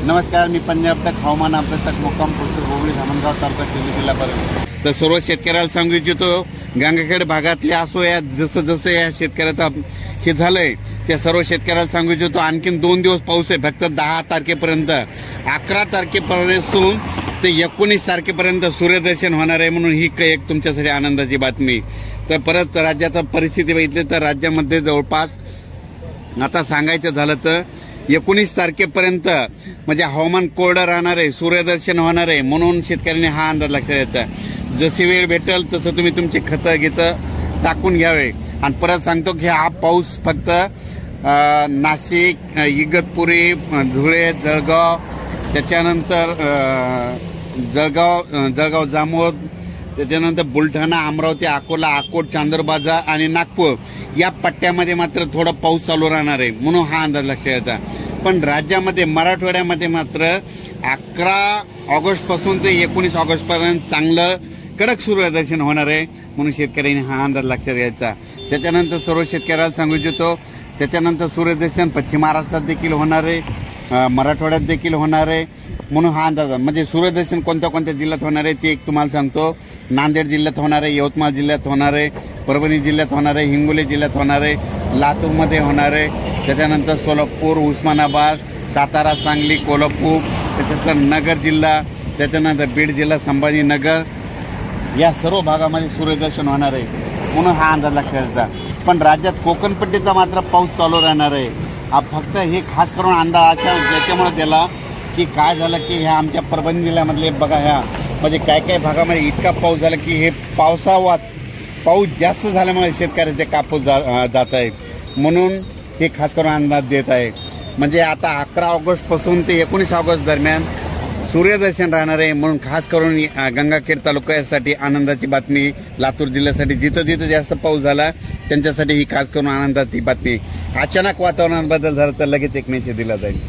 नमस्कार, मी पंजाब तक हवामान अभ्यासक मुक्काम पोस्ट गोगळी धामणगाव तालुका जिल्हा पर्यंत. तर सर्व शेतकऱ्याला सांगू इच्छितो, गंगाखेड भागातले असो या जसं जसं या शेतकऱ्याचा हे झालंय त्या सर्व शेतकऱ्याला सांगू इच्छितो, आणखीन 2 दिवस पाऊस आहे. फक्त 10 तारखेपर्यंत, 11 तारखेपासून ते 19 तारखेपर्यंत सूर्यदर्शन होणार आहे. म्हणून ही एक तुमच्यासाठी आनंदाची बातमी. तर परत राज्याचा परिस्थिती बघितली तर राज्यामध्ये जवळपास आता सांगायचं झालं तर 19 तारखेपर्यंत म्हणजे हवामान कोरडं राहणार आहे, सूर्यदर्शन होणार आहे. म्हणून शेतकऱ्यांनी हा अंदाज लक्षात घ्यायचा. जशी वेळ भेटेल तसं तुम्ही तुमची खतं घेतं टाकून घ्यावे. आणि परत सांगतो की हा पाऊस फक्त नाशिक, इगतपुरी, धुळे, जळगाव, त्याच्यानंतर जळगाव जामोद, त्याच्यानंतर बुलढाणा, अमरावती, अकोला, अकोट, चांदूरबाजार आणि नागपूर या पट्ट्यामध्ये मात्र थोडा पाऊस चालू राहणार आहे. म्हणून हा अंदाज लक्षात घ्यायचा. पण राज्यामध्ये मराठवाड्यामध्ये मात्र 11 ऑगस्टपासून ते 19 ऑगस्टपर्यंत चांगलं कडक सूर्यदर्शन होणार आहे. म्हणून शेतकऱ्यांनी हा अंदाज लक्षात घ्यायचा. त्याच्यानंतर सर्व शेतकऱ्याला सांगू इच्छितो, त्याच्यानंतर सूर्यदर्शन पश्चिम महाराष्ट्रात देखील होणार आहे, मराठवाड्यात देखील होणार आहे. म्हणून हा अंदाज म्हणजे सूर्यदर्शन कोणत्या कोणत्या जिल्ह्यात होणार आहे ते एक तुम्हाला सांगतो. नांदेड जिल्ह्यात होणार आहे, यवतमाळ जिल्ह्यात होणार आहे, परभणी जिल्ह्यात होणार आहे, हिंगोली जिल्ह्यात होणार आहे, लातूरमध्ये होणार आहे, त्याच्यानंतर सोलापूर, उस्मानाबाद, सातारा, सांगली, कोल्हापूर, त्याच्यानंतर नगर जिल्हा, त्याच्यानंतर बीड जिल्हा, संभाजीनगर या सर्व भागामध्ये सूर्यदर्शन होणार आहे. म्हणून हा अंदाज लक्षात घ्यायचा. पण राज्यात कोकणपट्टीचा मात्र पाऊस चालू राहणार आहे. फक्त हे खास करून अंदाज अशा ज्याच्यामुळे दिला की काय झालं की ह्या आमच्या परभणी जिल्ह्यामधले बघा, ह्या म्हणजे काय काय भागामध्ये इतका पाऊस झाला की हे पाऊस जास्त झाल्यामुळे शेतकऱ्याचे कापूस जात आहे. म्हणून हे खास करून अंदाज देत आहे. म्हणजे आता 11 ऑगस्टपासून ते 19 ऑगस्ट दरम्यान सूर्यदर्शन राहणार आहे. म्हणून खास करून गंगाखेड तालुक्यासाठी आनंदाची बातमी, लातूर जिल्ह्यासाठी जिथं जिथं जास्त पाऊस झाला त्यांच्यासाठी ही खास करून आनंदाची बातमी. अचानक वातावरणात बदल झाला तर लगेच एक मेसेज दिला जाईल.